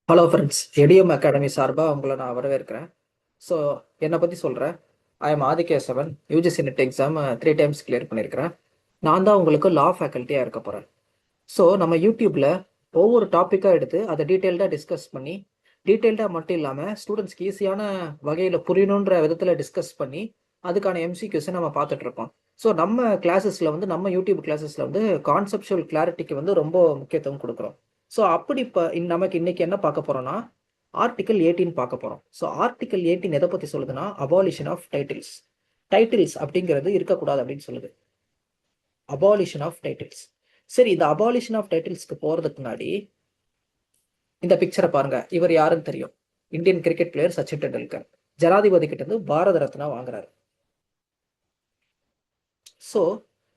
Hello friends, ATM academy சார்பாக உங்களை நான் வரவேற்கிறேன். ஸோ என்னை பற்றி சொல்கிறேன். I am Adikesavan. UGC net exam 3 times clear பண்ணியிருக்கிறேன். நான் தான் உங்களுக்கு லா ஃபேக்கல்ட்டியாக இருக்க போகிறேன். ஸோ நம்ம யூடியூப்பில் ஒவ்வொரு டாப்பிக்காக எடுத்து அதை டீட்டெயில்டாக டிஸ்கஸ் பண்ணி, டீட்டெயில்டாக மட்டும் இல்லாமல் ஸ்டூடெண்ட்ஸ்க்கு ஈஸியான வகையில் புரியணுன்ற விதத்தில் டிஸ்கஸ் பண்ணி அதுக்கான எம்சிக்யூஸை நம்ம பார்த்துட்ருக்கோம். ஸோ நம்ம கிளாஸஸில் வந்து நம்ம யூடியூப் கிளாஸஸில் வந்து கான்செப்சுவல் கிளாரிட்டிக்கு வந்து ரொம்ப முக்கியத்துவம் கொடுக்குறோம். ஸோ அப்படி இப்போ நமக்கு இன்னைக்கு என்ன பார்க்க போறோம்னா ஆர்டிகல் 18 பார்க்க போறோம். ஸோ ஆர்டிகல் 18 எதை பத்தி சொல்லுதுன்னா அபாலிஷன் ஆஃப் டைட்டில்ஸ். டைட்டில்ஸ் அப்படிங்கிறது இருக்கக்கூடாது அப்படின்னு சொல்லுது. Abolition of titles. சரி, இந்த அபாலிஷன் ஆஃப் டைட்டில்ஸ்க்கு போறதுக்கு முன்னாடி இந்த பிக்சரை பாருங்க. இவர் யாருன்னு தெரியும். Indian cricket player Sachin Tendulkar ஜனாதிபதி கிட்ட இருந்து பாரத ரத்னா வாங்குறாரு. ஸோ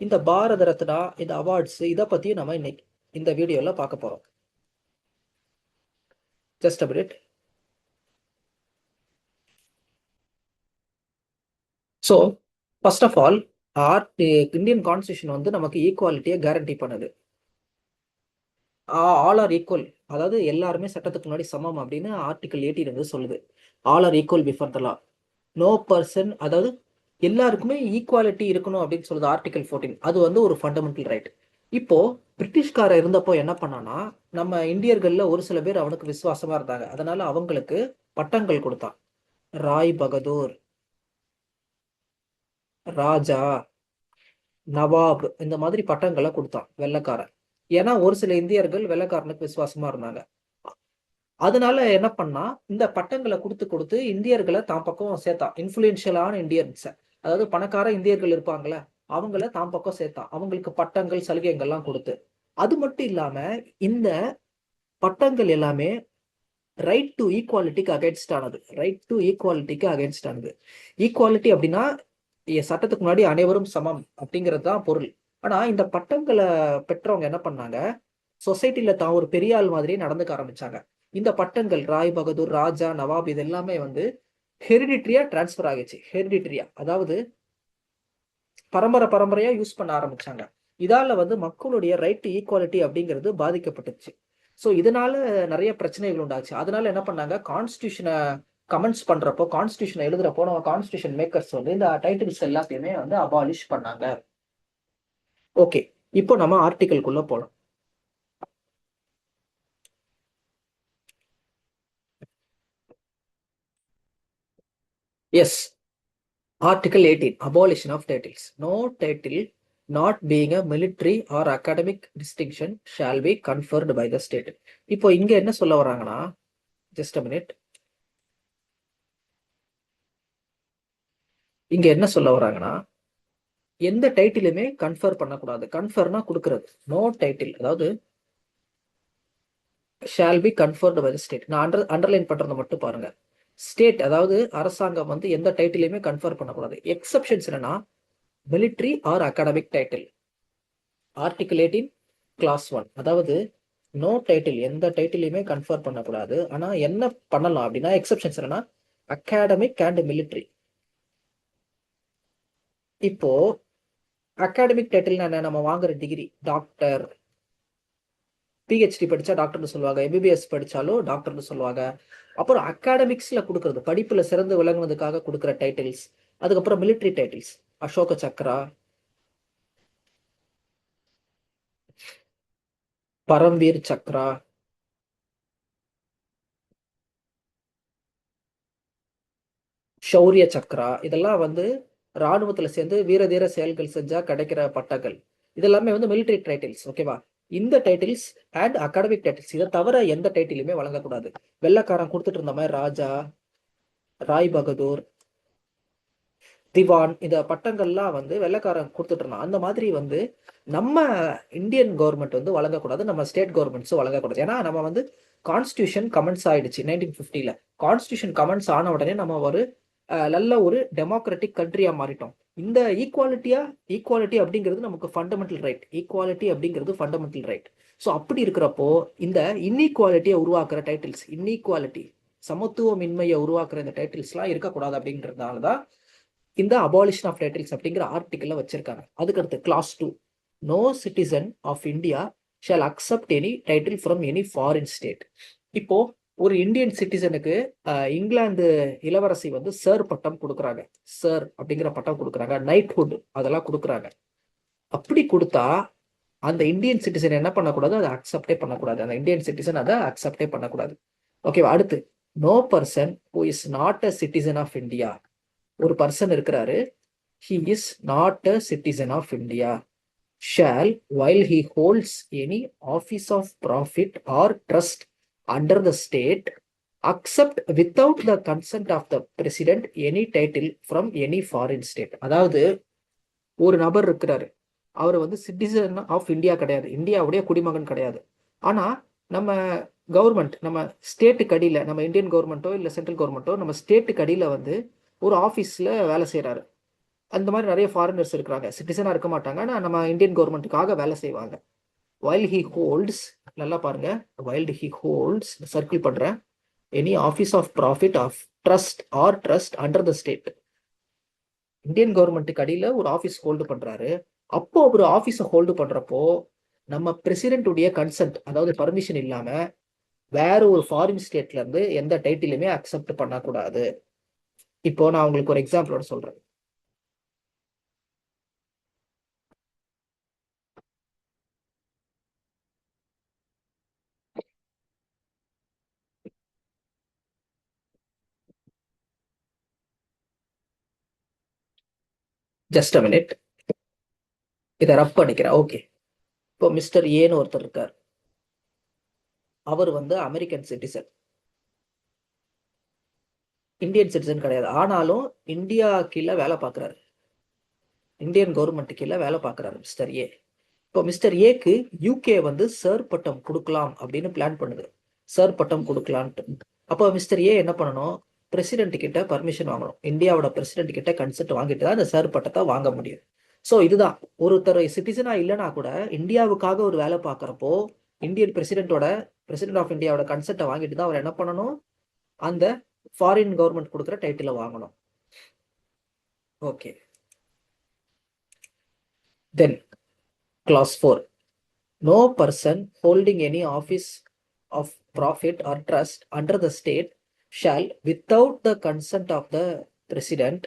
இந்த பாரத ரத்னா, இந்த அவார்ட்ஸ், இதை பத்தியும் நம்ம இன்னைக்கு இந்த வீடியோல பார்க்க போறோம். Just a minute. So first of all, Indian constitution வந்து நமக்கு ஈக்குவாலிட்டியை கேரண்டி பண்ணுது. ஆல் ஆர் ஈக்குவல், அதாவது எல்லாருமே சட்டத்துக்கு முன்னாடி சமம் அப்படின்னு ஆர்டிகல் 18 வந்து சொல்லுது. All are equal before the law. No person, அதாவது எல்லாருக்குமே ஈக்குவாலிட்டி இருக்கணும் அப்படின்னு சொல்லுது ஆர்டிகல் 14. அது வந்து ஒரு ஃபண்டமெண்டல் ரைட். இப்போ பிரிட்டிஷ்காரர் இருந்தப்போ என்ன பண்ணானா, நம்ம இந்தியர்கள்ல ஒரு சில பேர் அவனுக்கு விசுவாசமா இருந்தாங்க. அதனால அவங்களுக்கு பட்டங்கள் கொடுத்தான். ராய் பகதூர், ராஜா, நவாப், இந்த மாதிரி பட்டங்களை கொடுத்தான் வெள்ளைக்காரன். ஏன்னா ஒரு சில இந்தியர்கள் வெள்ளைக்காரனுக்கு விசுவாசமா இருந்தாங்க. அதனால என்ன பண்ணா, இந்த பட்டங்களை கொடுத்து கொடுத்து இந்தியர்களை தான் பக்கம் சேர்த்தான். இன்ஃபுளுன்ஷியலான இந்தியன்ஸ், அதாவது பணக்கார இந்தியர்கள் இருப்பாங்களே, அவங்கள தான் பக்கம் சேர்த்தான். அவங்களுக்கு பட்டங்கள், சலுகைகள்லாம் கொடுத்து. அது மட்டும் இல்லாம இந்த பட்டங்கள் எல்லாமே ரைட் டு ஈக்குவாலிட்டிக்கு அகேன்ஸ்ட் ஆனது. ரைட் டு ஈக்குவாலிட்டிக்கு அகேன்ஸ்ட் ஆனது. ஈக்குவாலிட்டி அப்படின்னா சட்டத்துக்கு முன்னாடி அனைவரும் சமம் அப்படிங்கிறது தான் பொருள். ஆனா இந்த பட்டங்களை பெற்றவங்க என்ன பண்ணாங்க, சொசைட்டில தான் ஒரு பெரிய ஆள் மாதிரியே நடந்துக்க ஆரம்பிச்சாங்க. இந்த பட்டங்கள் ராய் பகதூர், ராஜா, நவாப், இது எல்லாமே வந்து ஹெரிடிட்ரியா டிரான்ஸ்பர் ஆகிச்சு. ஹெரிடிட்ரியா, அதாவது பரம்பரை பரம்பரையா யூஸ் பண்ண ஆரம்பிச்சாங்க. இதால வந்து மக்களுடைய ரைட் டு ஈக்குவாலிட்டி அப்படிங்கிறது பாதிக்கப்பட்டுச்சு. ஸோ இதனால நிறைய பிரச்சனைகள் உண்டாச்சு. அதனால என்ன பண்ணாங்க, கான்ஸ்டியூஷனை கமெண்ட்ஸ் பண்றப்போ, கான்ஸ்டியூஷனை எழுதுறப்போ, நம்ம கான்ஸ்டியூஷன் மேக்கர்ஸ் வந்து இந்த டைட்டில்ஸ் எல்லாத்தையுமே வந்து அபாலிஷ் பண்ணாங்க. ஓகே, இப்போ நம்ம ஆர்டிகல்குள்ள போலாம். Yes, Article 18, Abolition of Titles. No title not being a military or academic distinction shall be conferred by the state. இப்போ இங்க என்ன சொல்ல வராங்கன்னா, ஜஸ்ட் அ மினிட். இங்க என்ன சொல்ல வராங்கன்னா, எந்த டைட்டிலுமே கன்ஃபர் பண்ணக்கூடாது. கன்ஃபர்னா கொடுக்கறது. நோ டைட்டில், அதாவது shall be conferred by the state. நான் அண்டர்லைன் பண்றதை மட்டும் பாருங்க. ஸ்டேட், அதாவது அரசாங்கம் வந்து எந்த டைட்டிலையுமே கன்ஃபர் பண்ணக்கூடாது. எக்ஸப்ஷன்ஸ் என்னன்னா military or academic title. Article 18 clause 1, அதாவது நோ டைட்டில், எந்த டைட்டிலையுமே கன்ஃபர் பண்ணக்கூடாது. ஆனா என்ன பண்ணலாம் அப்படின்னா, எக்ஸப்ஷன்ஸ் என்னன்னா அகாடமிக் அண்ட் மிலிட்ரி. இப்போ அகாடமிக் டைட்டில் என்ன, நம்ம வாங்குற டிகிரி, டாக்டர், பிஹெச்டி படிச்சா டாக்டர்னு சொல்லுவாங்க, எம்பிபிஎஸ் படிச்சாலும் டாக்டர்னு சொல்லுவாங்க. அப்புறம் அகாடமிக்ஸ்ல கொடுக்கறது, படிப்புல சிறந்து விளங்குனதுக்காக கொடுக்குற டைட்டில்ஸ். அதுக்கப்புறம் மிலிட்ரி டைட்டில்ஸ், அசோக சக்ரா, பரம்வீர் சக்ரா, ஷௌரிய சக்ரா, இதெல்லாம் வந்து ராணுவத்துல சேர்ந்து வீர தீர செயல்கள் செஞ்சா கிடைக்கிற பட்டங்கள். இதெல்லாமே வந்து மிலிட்டரி டைட்டில்ஸ். ஓகேவா? இந்த டைட்டில்ஸ் அண்ட் அகாடமிக் டைட்டில்ஸ், இதை தவிர எந்த டைட்டிலுமே வழங்கக்கூடாது. வெள்ளைக்காரன் கொடுத்துட்டு இருந்த மாதிரி ராஜா, ராய் பகதூர், திவான், இந்த பட்டங்கள்லாம் வந்து வெள்ளைக்காரன் கொடுத்துட்டு இருந்தான். அந்த மாதிரி வந்து நம்ம இந்தியன் கவர்மெண்ட் வந்து வழங்கக்கூடாது. நம்ம ஸ்டேட் கவர்மெண்ட்ஸும் வழங்கக்கூடாது. ஏன்னா நம்ம வந்து கான்ஸ்டியூஷன் கமெண்ட்ஸ் ஆயிடுச்சு 1950ல. கான்ஸ்டியூஷன் கமெண்ட்ஸ் ஆன உடனே நம்ம ஒரு நல்ல ஒரு டெமோக்ராட்டிக் கண்ட்ரியா மாறிட்டோம். இந்த ஈக்குவாலிட்டி அப்படிங்கிறது நமக்கு ஃபண்டமெண்டல் ரைட். ஈக்குவாலிட்டி அப்படிங்கிறது ஃபண்டமெண்டல் ரைட். ஸோ அப்படி இருக்கிறப்போ இந்த இன்இக்வாலிட்டியை உருவாக்குற டைட்டில்ஸ், இன்இக்வாலிட்டி, சமத்துவமின்மையை உருவாக்குற இந்த டைட்டில்ஸ்லாம் இருக்கக்கூடாது. அப்படிங்கிறதுனால தான் இந்த அபாலிஷன் ஆஃப் டைட்டில்ஸ் அப்படிங்கிற ஆர்டிக்கல்ல வச்சிருக்காங்க. அதுக்கடுத்து clause 2, no citizen of India shall accept any title from any foreign state. இப்போ ஒரு இந்தியன் சிட்டிசனுக்கு இங்கிலாந்து இளவரசி வந்து சர் பட்டம் கொடுக்குறாங்க. சர் அப்படிங்கிற பட்டம் கொடுக்குறாங்க, நைட்ஹுட் அதெல்லாம் கொடுக்குறாங்க. அப்படி கொடுத்தா அந்த இந்தியன் சிட்டிசன் என்ன பண்ணக்கூடாது, அதை அக்செப்டே பண்ணக்கூடாது. அந்த இந்தியன் சிட்டிசன் அதை அக்செப்டே பண்ணக்கூடாது. ஓகேவா? அடுத்து, no person who is not a citizen of India. ஒரு பர்சன் இருக்கிறாரு, he is not a citizen of India, shall, while he holds any office of profit or trust under the state, accept without the consent of the president any title from any foreign state. அதாவது ஒரு நபர் இருக்கிறாரு, அவர் வந்து citizen of India கிடையாது, இந்தியாவுடைய குடிமகன் கிடையாது. ஆனா நம்ம கவர்மெண்ட், நம்ம ஸ்டேட்டுக்கு அடியில், நம்ம இந்தியன் கவர்மெண்ட்டோ இல்லை சென்ட்ரல் கவர்மெண்ட்டோ நம்ம ஸ்டேட்டுக்கு அடியில் வந்து ஒரு ஆஃபீஸில் வேலை செய்கிறாரு. அந்த மாதிரி நிறைய ஃபாரினர்ஸ் இருக்கிறாங்க, சிட்டிசனாக இருக்க மாட்டாங்க, ஆனால் நம்ம இந்தியன் கவர்மெண்ட்டுக்காக வேலை செய்வாங்க. வைல் ஹி ஹோல்ட்ஸ், நல்லா பாருங்க, வைல் ஹி ஹோல்ட்ஸ், சர்க்கிள் பண்ணுறேன், any office of profit of trust or trust under the state. Indian கவர்மெண்ட்டுக்கு அடியில் ஒரு ஆஃபீஸ் ஹோல்டு பண்ணுறாரு. அப்போ ஒரு ஆஃபீஸை ஹோல்டு பண்ணுறப்போ நம்ம பிரசிடென்ட்டுடைய கன்சென்ட், அதாவது பர்மிஷன் இல்லாமல் வேற ஒரு ஃபாரின் ஸ்டேட்ல இருந்து எந்த டைட்டிலுமே அக்செப்ட் பண்ணக்கூடாது. இப்போ நான் உங்களுக்கு ஒரு எக்ஸாம்பிளோட சொல்றேன். ஜஸ்ட் அ மினிட், இதை ரப் பண்ணிக்கிறேன். ஓகே, இப்போ மிஸ்டர் ஏன்னு ஒருத்தர் இருக்கார். அவர் வந்து அமெரிக்கன் சிட்டிசன், இந்தியன் சிட்டிசன் கிடையாது. ஆனாலும் இந்தியா கீழே வேலை பார்க்குறாரு, இந்தியன் கவர்மெண்ட் கீழே வேலை பார்க்குறாரு மிஸ்டர் ஏ. இப்போ மிஸ்டர் ஏக்கு யூகே வந்து சர் பட்டம் கொடுக்கலாம் அப்படின்னு பிளான் பண்ணுது, சர் பட்டம் கொடுக்கலான்ட்டு. அப்போ மிஸ்டர் ஏ என்ன பண்ணணும், பிரசிடென்ட் கிட்ட பர்மிஷன் வாங்கணும், இந்தியாவோட பிரசிடென்ட் கிட்ட கன்சென்ட் வாங்கிட்டு தான் இந்த சர் பட்டத்தை வாங்க முடியும். ஸோ இதுதான், ஒருத்தர் சிட்டிசனா இல்லைனா கூட இந்தியாவுக்காக ஒரு வேலை பார்க்குறப்போ இந்தியன் பிரசிடென்ட் ஆஃப் இந்தியாவோட கன்சென்ட்டை வாங்கிட்டு தான் அவர் என்ன பண்ணணும், அந்த ஃபாரின் கவர்மெண்ட் கொடுக்குற டைட்டிலை வாங்கணும். Okay, then clause 4, no person holding any office of profit or trust under the state shall, without the consent of the president,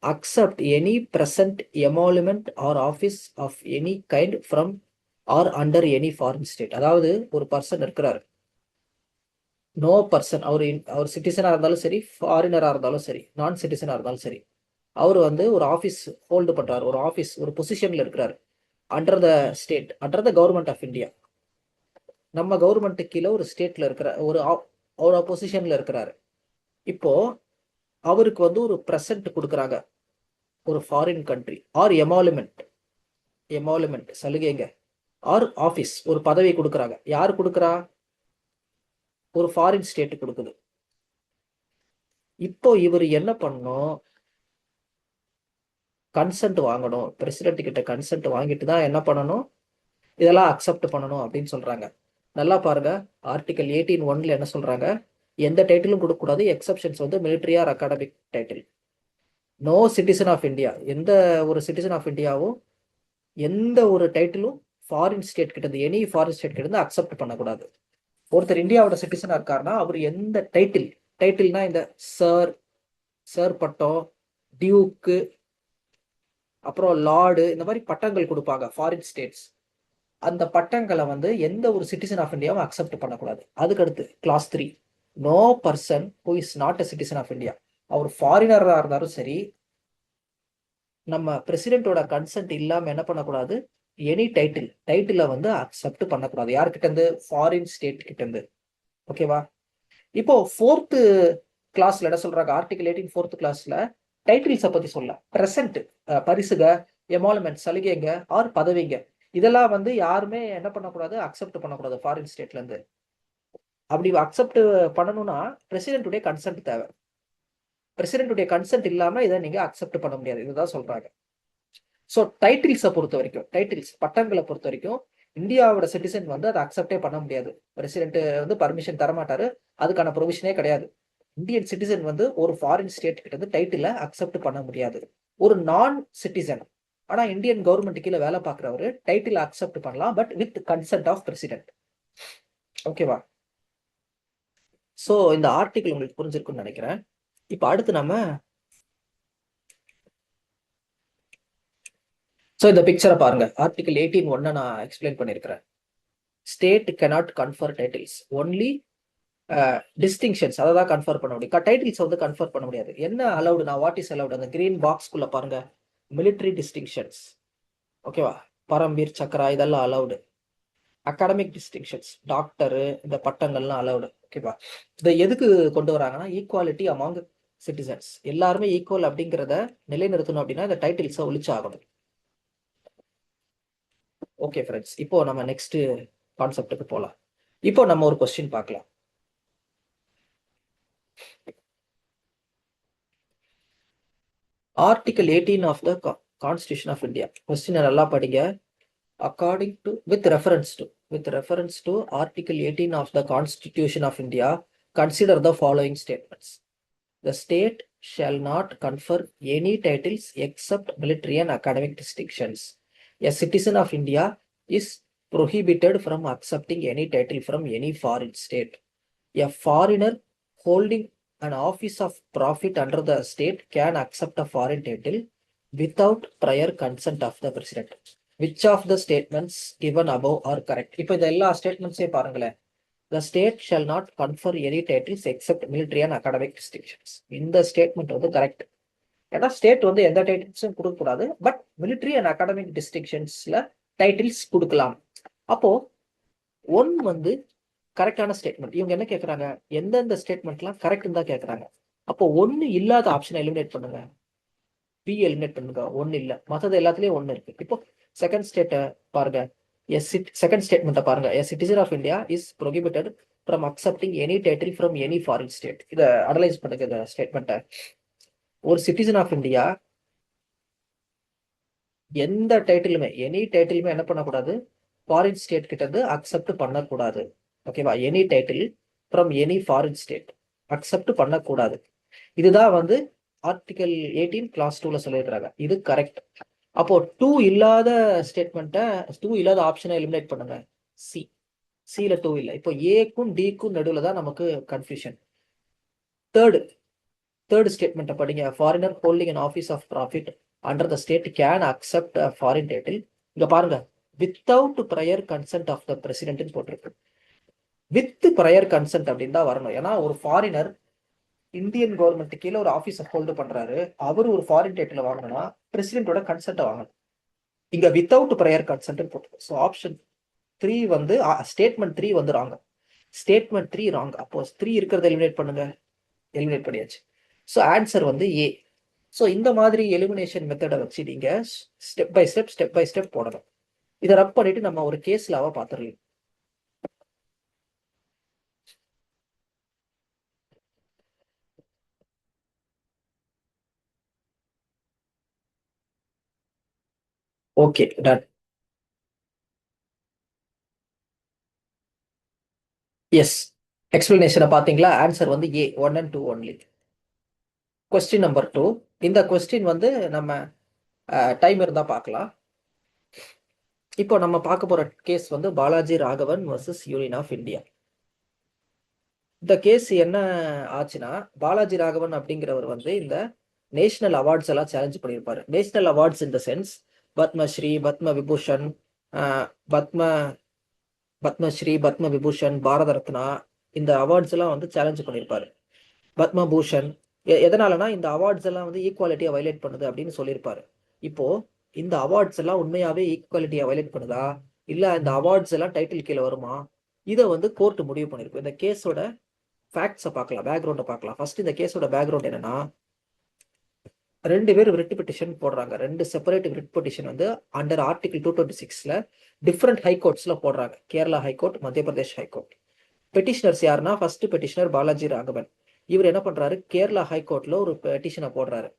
accept any present emolument or office of any kind from or under any foreign state. அதாவது ஒரு person இருக்கிறார், no person, அவர் சிட்டிசனாக இருந்தாலும் சரி, ஃபாரினராக இருந்தாலும் சரி, நான் சிட்டிசனாக இருந்தாலும் சரி, அவர் வந்து ஒரு ஆஃபீஸ் ஹோல்டு பண்ணுறாரு, ஒரு ஆஃபீஸ், ஒரு பொசிஷனில் இருக்கிறார், under the state, under the government of India. நம்ம கவர்மெண்ட்டு கீழே ஒரு ஸ்டேட்ல இருக்கிற ஒரு பொசிஷன்ல இருக்கிறாரு. இப்போ அவருக்கு வந்து ஒரு ப்ரெசன்ட் கொடுக்குறாங்க ஒரு ஃபாரின் கண்ட்ரி, ஆர் எமாலுமெண்ட் சலுகைங்க, ஆர் ஆஃபீஸ், ஒரு பதவி கொடுக்குறாங்க. யார் கொடுக்குறா, ஒரு ஃபாரின் ஸ்டேட் கொடுக்குது. இப்போ இவர் என்ன பண்ணணும், கன்சென்ட் வாங்கணும், பிரசிடென்ட் கிட்ட கன்சென்ட் வாங்கிட்டு தான் என்ன பண்ணணும், இதெல்லாம் அக்செப்ட் பண்ணணும் அப்படின்னு சொல்றாங்க. நல்லா பாருங்க, ஆர்டிகல் 18(1) என்ன சொல்றாங்க, எந்த டைட்டிலும் கொடுக்கக்கூடாது, எக்ஸப்ஷன்ஸ் வந்து military or academic title. No citizen of India, எந்த ஒரு சிட்டிசன் ஆஃப் இந்தியாவும் எந்த ஒரு டைட்டிலும் ஃபாரின் ஸ்டேட் கிட்ட இருந்து, எனி ஃபாரின் ஸ்டேட் கிட்ட இருந்து அக்செப்ட் பண்ணக்கூடாது. ஒருத்தர் இந்தியாவோட சிட்டிசனா இருக்காருன்னா அவர் எந்த டைட்டில்னா இந்த சர் பட்டம், டியூக்கு, அப்புறம் லார்டு, இந்த மாதிரி பட்டங்கள் கொடுப்பாங்க ஃபாரின் ஸ்டேட்ஸ். அந்த பட்டங்களை வந்து எந்த ஒரு சிட்டிசன் ஆஃப் இந்தியாவும் அக்செப்ட் பண்ணக்கூடாது. அதுக்கடுத்து clause 3, no person who is not a citizen of India, அவர் ஃபாரினராக இருந்தாலும் சரி, நம்ம பிரசிடென்ட்டோட கன்சென்ட் இல்லாமல் என்ன பண்ணக்கூடாது, எனி டைட்டிலை வந்து அக்செப்ட் பண்ணக்கூடாது. யார்கிட்ட இருந்து, ஃபாரின் ஸ்டேட் கிட்ட இருந்து. ஓகேவா? இப்போ 4th கிளாஸ்ல என்ன சொல்றாங்க, ஆர்டிகல் 18 4th கிளாஸ்ல டைட்டில்ஸை பத்தி சொல்ல, பிரசன்ட், பரிசுக, எமாலுமெண்ட் சலுகைங்க, ஆர் பதவிங்க, இதெல்லாம் வந்து யாருமே என்ன பண்ணக்கூடாது, அக்செப்ட் பண்ணக்கூடாது ஃபாரின் ஸ்டேட்ல இருந்து. அப்படி அக்செப்ட் பண்ணணும்னா பிரசிடென்ட்டுடைய கன்சென்ட் தேவை. பிரசிடென்ட்டுடைய கன்சென்ட் இல்லாம இதை நீங்க அக்செப்ட் பண்ண முடியாது, இதுதான் சொல்றாங்க. ஸோ டைட்டில்ஸை பொறுத்த வரைக்கும், டைட்டில்ஸ் பட்டங்களை பொறுத்த வரைக்கும் இந்தியாவோட சிட்டிசன் வந்து அதை அக்செப்டே பண்ண முடியாது. பிரசிடென்ட் வந்து பர்மிஷன் தரமாட்டாரு, அதுக்கான ப்ரொவிஷனே கிடையாது. இந்தியன் சிட்டிசன் வந்து ஒரு ஃபாரின் ஸ்டேட் கிட்ட இருந்து டைட்டிலை அக்செப்ட் பண்ண முடியாது. ஒரு நான் சிட்டிசன் ஆனா இந்தியன் கவர்மெண்ட் கீழே வேலை பார்க்குறவரு டைட்டில் அக்செப்ட் பண்ணலாம், but with consent of president. ஓகேவா? ஸோ இந்த ஆர்டிகிள் உங்களுக்கு புரிஞ்சிருக்குன்னு நினைக்கிறேன். இப்போ அடுத்து நம்ம இந்த பிக்சரை பாருங்க. ஆர்டிகிள் 18(1) நான் எக்ஸ்பிளைன் பண்ணியிருக்கிறேன். State cannot confer titles, only distinctions அதை தான் கன்ஃபர் பண்ண முடியும். டைட்டில்ஸ் வந்து கன்ஃபர் பண்ண முடியாது. என்ன அலவுடு, நான் வாட் இஸ் அலவுட், அந்த கிரீன் பாக்ஸ்குள்ள பாருங்க. மிலிட்ரி டிஸ்டிங்ஷன்ஸ், ஓகேவா, பரம்வீர் சக்ரா இதெல்லாம் அலவுடு. அகாடமிக் டிஸ்டிங்ஷன்ஸ், டாக்டரு, இந்த பட்டங்கள்லாம் அலவுடு, ஓகேவா. இதை எதுக்கு கொண்டு வராங்கன்னா ஈக்குவாலிட்டி அமாங் சிட்டிசன்ஸ், எல்லாருமே ஈக்குவல் அப்படிங்கிறத நிலைநிறுத்தணும் அப்படின்னா இந்த டைட்டில்ஸை ஒழிச்சாகணும். ஓகே ஃப்ரெண்ட்ஸ், இப்போ நம்ம நெக்ஸ்ட் கான்செப்டுக்கு போகலாம். இப்போ நம்ம ஒரு கொஸ்டின் பார்க்கலாம். Article 18 of the constitution of India. கொஸ்டினை நல்லா படிங்க. According to with reference to Article 18 of the Constitution of India, consider the following statements. The state shall not confer any titles except military and academic distinctions. A citizen of India is prohibited from accepting any title from any foreign state. A foreigner holding an office of profit under the state can accept a foreign title without prior consent of the president. Which of the statements given above are correct? இப்போ இந்த எல்லா ஸ்டேட்மெண்ட்ஸே பாருங்களேன். The state shall not confer any titles except military and academic distinctions. இந்த statement வந்து correct. ஏன்னா state வந்து எந்த டைட்டில்ஸும் கொடுக்கக்கூடாது, பட் மிலிட்ரி அண்ட் அகாடமிக் டிஸ்டிங்ஷன்ஸ்ல டைட்டில்ஸ் கொடுக்கலாம். அப்போ ஒன் வந்து கரெக்டான ஸ்டேட்மெண்ட். இவங்க என்ன கேட்கறாங்க, எந்தெந்த ஸ்டேட்மெண்ட்லாம் கரெக்ட்னு தான் கேட்கறாங்க. அப்போ ஒன்னு இல்லாத ஆப்ஷனை எலிமினேட் பண்ணுங்க. பி எலிமினேட் பண்ணுங்க, ஒன்னு இல்ல, மற்றது எல்லாத்துலயும் ஒன்னு இருக்கு. இப்போ செகண்ட் ஸ்டேட்டை பாருங்க. செகண்ட் ஸ்டேட்மெண்ட்டை பாருங்க. A citizen of India is prohibited from accepting any title from any foreign state. இதை அனலைஸ் பண்ணுங்க இந்த ஸ்டேட்மெண்ட்டை. ஒரு சிட்டிசன் ஆஃப் இந்தியா எந்த டைட்டிலுமே, எனி டைட்டிலுமே என்ன பண்ணக்கூடாது, ஃபாரின் ஸ்டேட் கிட்ட இருந்து அக்செப்ட் பண்ணக்கூடாது. ஓகேவா, any title from any foreign state accept பண்ணக்கூடாது. இதுதான் வந்து ஆர்டிகல் 18 கிளாஸ் 2ல சொல்லியிருக்கிறாங்க. இது கரெக்ட். அப்போ 2 இல்லாத ஸ்டேட்மெண்ட்டை, 2 இல்லாத ஆப்ஷனை எலிமினேட் பண்ணுங்க. சி, சில 2 இல்லை. இப்போ ஏக்கும் டிக்கும் நடுவில் தான் நமக்கு கன்ஃபியூஷன். தேர்ட் ஸ்டேட்மெண்ட்டை படிங்க. Foreigner holding an office of profit under the state can accept a foreign title. இங்க பாருங்க, without prior consent of the பிரசிடென்ட்னு போட்டிருக்கு. வித் ப்ரையர் கன்சென்ட் அப்படின்னு தான் வரணும். ஏன்னா ஒரு ஃபாரினர் இந்தியன் கவர்மெண்ட் கீழே ஒரு ஆஃபீஸை ஹோல்டு பண்றாரு, அவர் ஒரு ஃபாரின் டைட்டில் வாங்கணும்னா பிரசிடென்ட்டோட கன்சென்ட்டை வாங்கணும். இங்க வித்தவுட் ப்ரையர் கன்சென்ட் போட்டிருக்கு. ஸோ ஆப்ஷன் 3 வந்து ஸ்டேட்மெண்ட் 3 வந்து ராங். Statement 3 wrong. அப்போ 3 இருக்கிறத எலிமினேட் பண்ணுங்க. எலிமினேட் பண்ணியாச்சு. ஸோ ஆன்சர் வந்து ஏ. ஸோ இந்த மாதிரி எலிமினேஷன் மெத்தடை வச்சு நீங்க ஸ்டெப் பை ஸ்டெப் போடணும். இதை ரப் பண்ணிட்டு நம்ம ஒரு கேஸ் லாவை பார்த்துடலாம். Okay, ton. எஸ், எக்ஸ்பிளனேஷனை பார்த்தீங்களா? ஆன்சர் வந்து ஏ, 1 and 2 ஒன்லி. Question number 2. இந்த கொஸ்டின் வந்து நம்ம டைம் இருந்தால் பார்க்கலாம். இப்போ நம்ம பார்க்க போற கேஸ் வந்து Balaji Raghavan versus Union of India. இந்த கேஸ் என்ன ஆச்சுன்னா, பாலாஜி ராகவன் அப்படிங்கிறவர் வந்து இந்த நேஷனல் அவார்ட்ஸ் எல்லாம் சேலஞ்ச் பண்ணியிருப்பாரு. National awards in the sense Padmashri, Padma Vibhushan, Padmashri, Padma Vibhushan, Bharat Ratna, இந்த அவார்ட்ஸ் எல்லாம் வந்து சேலஞ்ச் பண்ணியிருப்பாரு. பத்மபூஷன் எதனாலனா இந்த அவார்ட்ஸ் எல்லாம் வந்து ஈக்குவாலிட்டியை வயலேட் பண்ணுது அப்படின்னு சொல்லியிருப்பாரு. இப்போ இந்த அவார்ட்ஸ் எல்லாம் உண்மையாவே ஈக்குவாலிட்டியை வயலேட் பண்ணுதா, இல்ல இந்த அவார்ட்ஸ் எல்லாம் டைட்டில் கீழே வருமா, இதை வந்து கோர்ட் முடிவு பண்ணிருக்கும். இந்த கேஸோட ஃபேக்ட்ஸை பார்க்கலாம், பேக்ரவுண்டை பார்க்கலாம். ஃபர்ஸ்ட் இந்த கேஸோட பேக்ரவுண்ட் என்னன்னா, 2 பேர் ரிட் பெட்டிஷன் போடுறாங்க. 2 செப்பரேட் ரிட் பெட்டிஷன் வந்து அண்டர் ஆர்டிகல் 226ல டிஃப்ரெண்ட் ஹைகோர்ட்ஸ்ல போடுறாங்க. கேரளா ஹைகோர்ட், மத்திய பிரதேஷ் ஹைகோர்ட். பெட்டிஷனர்ஸ் யாருன்னா, ஃபர்ஸ்ட் பெட்டிஷனர் பாலாஜி ராகவன். இவர் என்ன பண்றாரு, கேரளா ஹைகோர்ட்ல ஒரு பெட்டிஷனை போடுறாரு.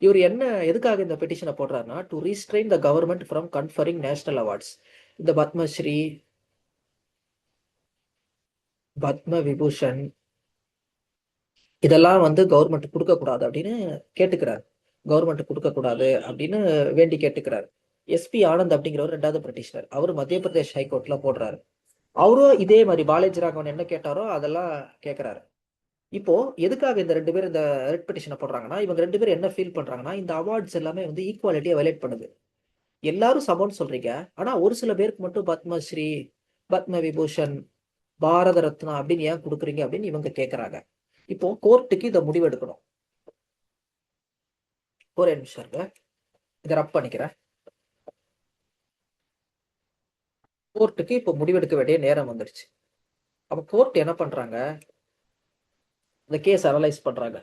இவர் என்ன, எதுக்காக இந்த பெட்டிஷனை போடுறாருன்னா, to restrain the government from conferring national awards. இந்த பத்மஸ்ரீ, பத்ம விபூஷன் இதெல்லாம் வந்து கவர்மெண்ட் கொடுக்கக்கூடாது அப்படின்னு கேட்டுக்கிறாரு. கவர்மெண்ட் கொடுக்கக்கூடாது அப்படின்னு வேண்டி கேட்டுக்கிறாரு. எஸ்பி ஆனந்த் அப்படிங்கிறவர் 2வது பெட்டிஷனர். அவர் மத்திய பிரதேஷ் ஹைகோர்ட்ல போடுறாரு. அவரும் இதே மாதிரி பாலாஜி ராகவன் என்ன கேட்டாரோ அதெல்லாம் கேட்கிறாரு. இப்போ எதுக்காக இந்த 2 பேர் இந்த ரெட் பெட்டிஷனை போடுறாங்கன்னா, இவங்க 2 பேரும் என்ன ஃபீல் பண்றாங்கன்னா, இந்த அவார்ட்ஸ் எல்லாமே வந்து ஈக்குவாலிட்டியை வயலேட் பண்ணுது. எல்லாரும் சமம்னு சொல்றீங்க, ஆனா ஒரு சில பேருக்கு மட்டும் பத்மஸ்ரீ, பத்ம விபூஷன், பாரத ரத்னா அப்படின்னு ஏன் கொடுக்குறீங்க அப்படின்னு இவங்க கேட்கறாங்க. இப்போ கோர்ட்டுக்கு இதை முடிவெடுக்கணும். ஒரே நிமிஷம் இருங்க, இதை ரப் பண்ணிக்கிறேன். கோர்ட்டுக்கு இப்போ முடிவெடுக்க வேண்டிய நேரம் வந்துடுச்சு. அப்ப கோர்ட் என்ன பண்றாங்க, இந்த கேஸ் அனலைஸ் பண்றாங்க.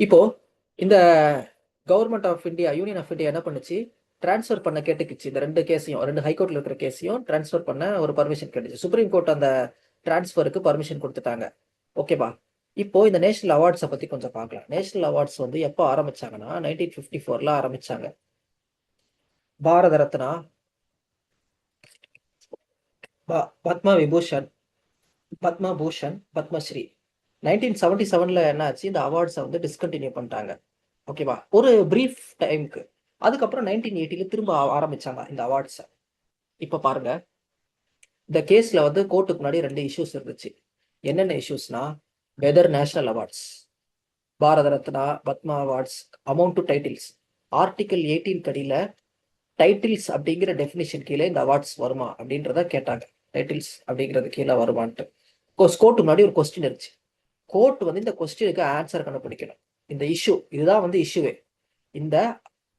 இப்போ இந்த government of India, union of India என்ன பண்ணுச்சு, டிரான்ஸ்ஃபர் பண்ண கேட்டுக்குச்சு. இந்த 2 கேஸையும், 2 ஹைகோர்ட்ல இருக்கிற கேஸையும் டிரான்ஸ்ஃபர் பண்ண ஒரு பர்மிஷன் கேட்டுச்சு. சுப்ரீம் கோர்ட் அந்த டிரான்ஸ்ஃபருக்கு பர்மிஷன் கொடுத்துட்டாங்க. ஓகேவா? இப்போ இந்த நேஷனல் அவார்ட்ஸை பத்தி கொஞ்சம் பார்க்கலாம். நேஷனல் அவார்ட்ஸ் வந்து எப்போ ஆரம்பிச்சாங்கன்னா 1954ல ஆரம்பிச்சாங்க. பாரத ரத்னா, பத்ம விபூஷன், பத்மபூஷன், பத்மஸ்ரீ 1977ல என்ன ஆச்சு, இந்த அவார்ட்ஸை வந்து டிஸ்கண்டினியூ பண்ணிட்டாங்க. ஓகேவா? ஒரு பிரீஃப் டைமுக்கு. அதுக்கப்புறம் 1980ல திரும்ப ஆரம்பிச்சாங்க இந்த அவார்ட்ஸை. இப்போ பாருங்க, இந்த கேஸ்ல வந்து கோர்ட்டுக்கு முன்னாடி 2 இஷ்யூஸ் இருந்துச்சு. என்னென்ன இஷ்யூஸ்னா, whether national awards, Bharat Ratna, Padma awards amount to titles, article 18 கடியில டைட்டில்ஸ் அப்படிங்கிற டெஃபினிஷன் கீழே இந்த அவார்ட்ஸ் வருமா அப்படின்றத கேட்டாங்க. டைட்டில்ஸ் அப்படிங்கிறது கீழே வருமான்ட்டு கோர்ட்டு முன்னாடி ஒரு கொஸ்டின் இருந்துச்சு. கோர்ட் வந்து இந்த கொஸ்டினுக்கு ஆன்சர் கண்டுபிடிக்கணும். இந்த இஷ்யூ இதுதான் வந்து இஷ்யூவே. இந்த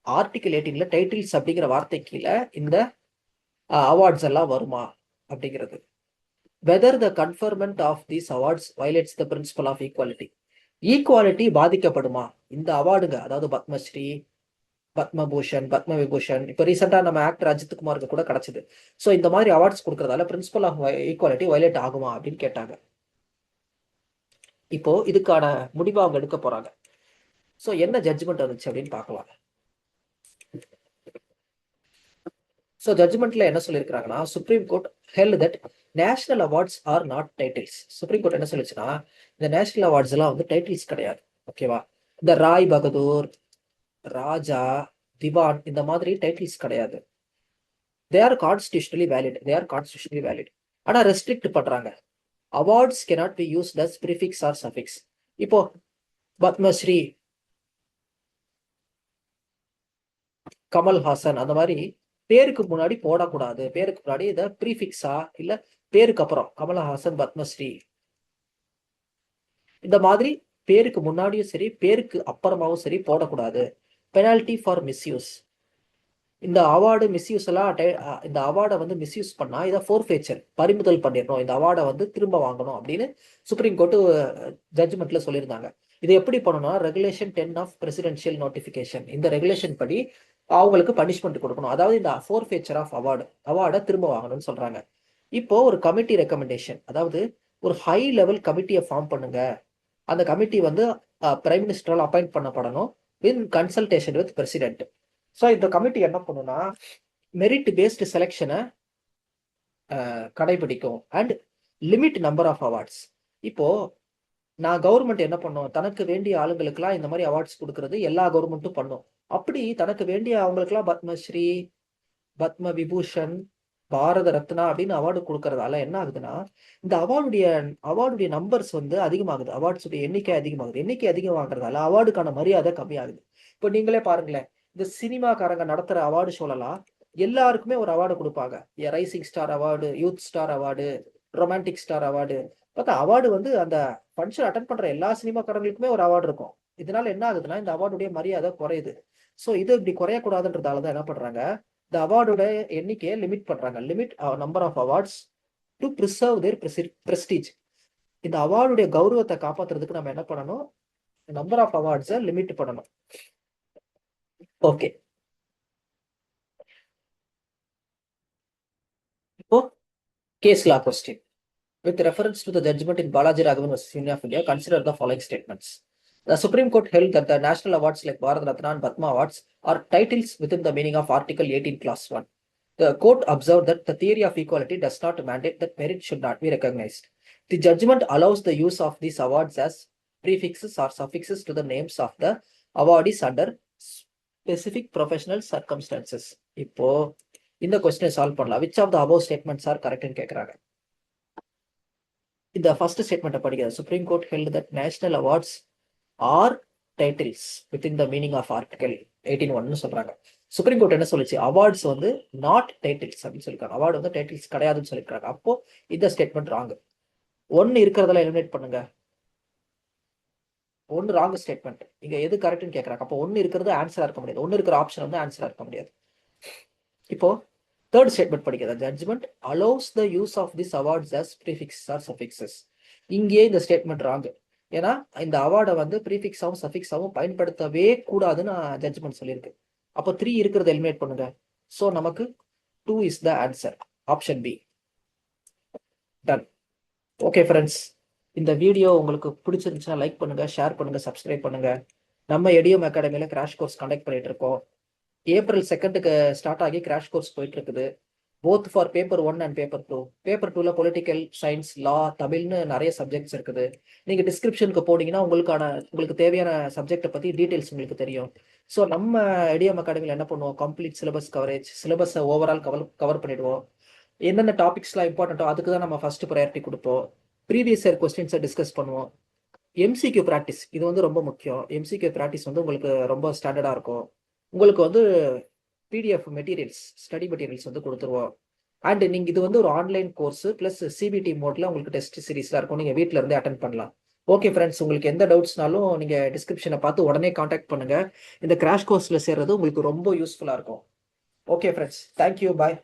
ஆர்டிகல் 18ல டைட்டில்ஸ் அப்படிங்கிற வார்த்தை கீழே இந்த அவார்ட்ஸ் எல்லாம் வருமா அப்படிங்கிறது. Whether the conferment of these awards violates the principle of equality. Equality பாதிக்கப்படுமா இந்த அவார்டுங்க, அதாவது பத்மஸ்ரீ, பத்மபூஷன், பத்ம விபூஷன், இப்போ ரீசெண்டா நம்ம ஆக்டர் அஜித் குமாருக்கு கூட கிடைச்சது. ஸோ இந்த மாதிரி அவார்ட்ஸ் கொடுக்கறதால பிரின்சிபல் ஆஃப் ஈக்குவாலிட்டி வயலேட் ஆகுமா அப்படின்னு கேட்டாங்க. இப்போ இதுக்கான முடிவு அவங்க எடுக்க போறாங்க. ஸோ என்ன ஜட்ஜ்மெண்ட் வந்துச்சு அப்படின்னு பார்க்கலாம். ஸோ ஜட்ஜ்மெண்ட்ல என்ன சொல்லியிருக்காங்கன்னா, supreme Court held that national awards R not titles. Supreme court என்ன சொல்லிச்சுன்னா, இந்த நேஷனல் அவார்ட்ஸ் எல்லாம் வந்து டைட்டில்ஸ் கிடையாது. ஓகேவா? இந்த ராய் பகதூர், ராஜா, திவான் இந்த மாதிரி டைட்டில்ஸ் கிடையாது. They are constitutionally valid. ஆனா ரெஸ்ட்ரிக்ட் பண்றாங்க. Awards cannot be used as prefix or suffix. இப்போ பத்மஸ்ரீ, கமல்ஹாசன் அந்த மாதிரி பேருக்கு முன்னாடி போடக்கூடாது. பேருக்கு முன்னாடி இதை ப்ரீஃபிக்ஸா இல்ல பேருக்கு அப்புறம் கமலஹாசன், பத்மஸ்ரீ இந்த மாதிரி பேருக்கு முன்னாடியும் சரி பேருக்கு அப்புறமாவும் சரி போடக்கூடாது. Penalty for misuse. இந்த அவார்டு மிஸ்யூஸ் எல்லாம் இந்த அவார்டை வந்து மிஸ்யூஸ் பண்ணா இதை ஃபோர்ஃபேச்சர், பறிமுதல் பண்ணிடணும், இந்த அவார்டை வந்து திரும்ப வாங்கணும் அப்படின்னு சுப்ரீம் கோர்ட்டு ஜட்ஜ்மெண்ட்ல சொல்லியிருந்தாங்க. இது எப்படி பண்ணணும்னா, ரெகுலேஷன் 10 ஆஃப் பிரசிடென்ஷியல் நோட்டிபிகேஷன், இந்த ரெகுலேஷன் படி அவங்களுக்கு பனிஷ்மெண்ட் கொடுக்கணும். அதாவது இந்த ஃபோர்ஃபேச்சர் ஆஃப் அவார்டை திரும்ப வாங்கணும்னு சொல்றாங்க. இப்போ ஒரு கமிட்டி ரெக்கமெண்டேஷன், அதாவது ஒரு ஹை லெவல் கமிட்டியை ஃபார்ம் பண்ணுங்க. அந்த கமிட்டி வந்து பிரைம் மினிஸ்டரால் அப்பாயிண்ட் பண்ணப்படணும் in consultation with president. So இந்த கமிட்டி என்ன பண்ணுன்னா, மெரிட் பேஸ்டு செலெக்ஷனை கடைபிடிக்கும் and limit number of awards. இப்போ நான் கவர்மெண்ட் என்ன பண்ணும், தனக்கு வேண்டிய ஆளுங்களுக்குலாம் இந்த மாதிரி அவார்ட்ஸ் கொடுக்கறது எல்லா கவர்மெண்ட்டும் பண்ணும். அப்படி தனக்கு வேண்டிய அவங்களுக்குலாம் பத்மஸ்ரீ, பத்ம விபூஷன், பாரத ரத்னா அப்படின்னு அவார்டு கொடுக்கறதால என்ன ஆகுதுன்னா, இந்த அவார்டுடைய நம்பர்ஸ் வந்து அதிகமாகுது. அவார்ட்ஸுடைய எண்ணிக்கை அதிகமாகுது. எண்ணிக்கை அதிகமாகிறதால அவார்டுக்கான மரியாதை கம்மியாகுது. இப்போ நீங்களே பாருங்களேன், இந்த சினிமாக்காரங்க நடத்துற அவார்டு ஷோலாம் எல்லாருக்குமே ஒரு அவார்டு கொடுப்பாங்க. Rising star award, youth star award, romantic star award. பார்த்தா அவார்டு வந்து அந்த ஃபங்க்ஷன் அட்டன் பண்ற எல்லா சினிமாக்காரங்களுக்குமே ஒரு அவார்டு இருக்கும். இதனால என்ன ஆகுதுன்னா, இந்த அவார்டுடைய மரியாதை குறையுது. ஸோ இது இப்படி குறையக்கூடாதுன்றதால தான் என்ன பண்றாங்க, இந்த அவார்டோட எண்ணிக்கையை லிமிட் பண்றாங்க. Limit number of awards to preserve their prestige. இந்த அவார்டுடைய கௌரவத்தை காப்பாத்துறதுக்கு நம்ம என்ன பண்ணணும், நம்பர் ஆஃப் அவார்ட்ஸை லிமிட் பண்ணணும். ஓகே, இப்போ case law question. With reference to the judgment in Balaji Raghavan vs. Union of India, consider the following statements. The Supreme Court held that the national awards like Bharat Ratna and Padma Awards are titles within the meaning of Article 18, Clause 1. The court observed that the theory of equality does not mandate that merit should not be recognized. The judgment allows the use of these awards as prefixes or suffixes to the names of the awardees under specific professional circumstances. இப்போ இந்த கொஸ்டினை solve பண்ணலாம். Which of the above statements are கரெக்ட்னு கேட்குறாங்க. இந்த first ஸ்டேட்மெண்ட்டை படிக்கிறது. Supreme Court held that national awards are titles within the meaning of article 18(1) சொல்றாங்க. சுப்ரீம் கோர்ட் என்ன சொல்லிச்சு? அவார்ட்ஸ் வந்து நாட் டைட்டில்ஸ் அப்படின்னு சொல்லியிருக்காங்க. அவார்டு வந்து டைட்டில்ஸ் கிடையாதுன்னு சொல்லியிருக்காங்க. அப்போ இந்த ஸ்டேட்மெண்ட் ராங். ஒன்னு இருக்கிறதெல்லாம் எலிமினேட் பண்ணுங்க. ஒன்னு ராங் ஸ்டேட்மெண்ட். இங்க எது கரெக்ட்னு கேட்கறாங்க. அப்போ ஒன்னு இருக்கிறது ஆன்சரா இருக்க முடியாது. ஒன்னு இருக்கிற ஆப்ஷன் வந்து ஆன்சரா இருக்க முடியாது. இப்போ தேர்ட் ஸ்டேட்மெண்ட் படிக்கிறது. Judgement allows the use of this awards as prefix or suffixes. இங்கேயே இந்த ஸ்டேட்மெண்ட் ராங். ஏன்னா இந்த அவார்டை வந்து ப்ரீஃபிக்ஸாவும் சஃபிக்ஸாவும் பயன்படுத்தவே கூடாதுன்னு ஜட்ஜ்மெண்ட் சொல்லியிருக்கு. அப்போ 3 இருக்கிறத எலிமினேட் பண்ணுங்க. ஸோ நமக்கு 2 is the answer. Option B. Done. Okay friends, இந்த வீடியோ உங்களுக்கு பிடிச்சிருந்துச்சுன்னா லைக் பண்ணுங்க, ஷேர் பண்ணுங்க, சப்ஸ்கிரைப் பண்ணுங்க. நம்ம எடிஎம் அகாடமியில் கிராஷ் கோர்ஸ் கண்டக்ட் பண்ணிட்டு இருக்கோம். ஏப்ரல் 2க்கு ஸ்டார்ட் ஆகி கிராஷ் கோர்ஸ் போயிட்டு இருக்குது. Both for paper 1 and paper 2. Paper 2ல பொலிட்டிக்கல் சயின்ஸ், லா, தமிழ்னு நிறைய சப்ஜெக்ட்ஸ் இருக்குது. நீங்க டிஸ்கிரிப்ஷனுக்கு போனீங்கன்னா உங்களுக்கு தேவையான சப்ஜெக்டை பத்தி டீடைல்ஸ் உங்களுக்கு தெரியும். ஸோ நம்ம எடிஎம் அகாடமியில் என்ன பண்ணுவோம்? கம்ப்ளீட் சிலபஸ் கவரேஜ், சிலபஸை ஓவரால் கவர் பண்ணிடுவோம். என்னென்ன டாபிக்ஸ்லாம் இம்பார்ட்டன்ட்டோ அதுக்கு தான் நம்ம ஃபர்ஸ்ட் ப்ரையாரிட்டி கொடுப்போம். ப்ரீவியஸ் இயர் கொஸ்டின்ஸை டிஸ்கஸ் பண்ணுவோம். எம்சிக்யூ ப்ராக்டிஸ் இது வந்து ரொம்ப முக்கியம். எம்சிக்யூ ப்ராக்டிஸ் வந்து உங்களுக்கு ரொம்ப ஸ்டாண்டர்டாக இருக்கும். உங்களுக்கு வந்து பிடிஎஃப் மெட்டீரியல்ஸ், ஸ்டடி மெட்டீரியல்ஸ் வந்து கொடுத்துருவோம். அண்ட் நீங்கள் இது வந்து ஒரு ஆன்லைன் கோர்ஸ் ப்ளஸ் சிபிடி மோட்ல உங்களுக்கு டெஸ்ட் சீரிஸ்லாம் இருக்கும். நீங்கள் வீட்டில் இருந்தே அட்டன் பண்ணலாம். ஓகே ஃப்ரெண்ட்ஸ், உங்களுக்கு எந்த டவுட்ஸ்னாலும் நீங்கள் டிஸ்கிரிப்ஷனை பார்த்து உடனே காண்டாக்ட் பண்ணுங்கள். இந்த கிராஷ் கோர்ஸில் சேர்றது உங்களுக்கு ரொம்ப யூஸ்ஃபுல்லாக இருக்கும். ஓகே ஃப்ரெண்ட்ஸ், தேங்க்யூ, பாய்.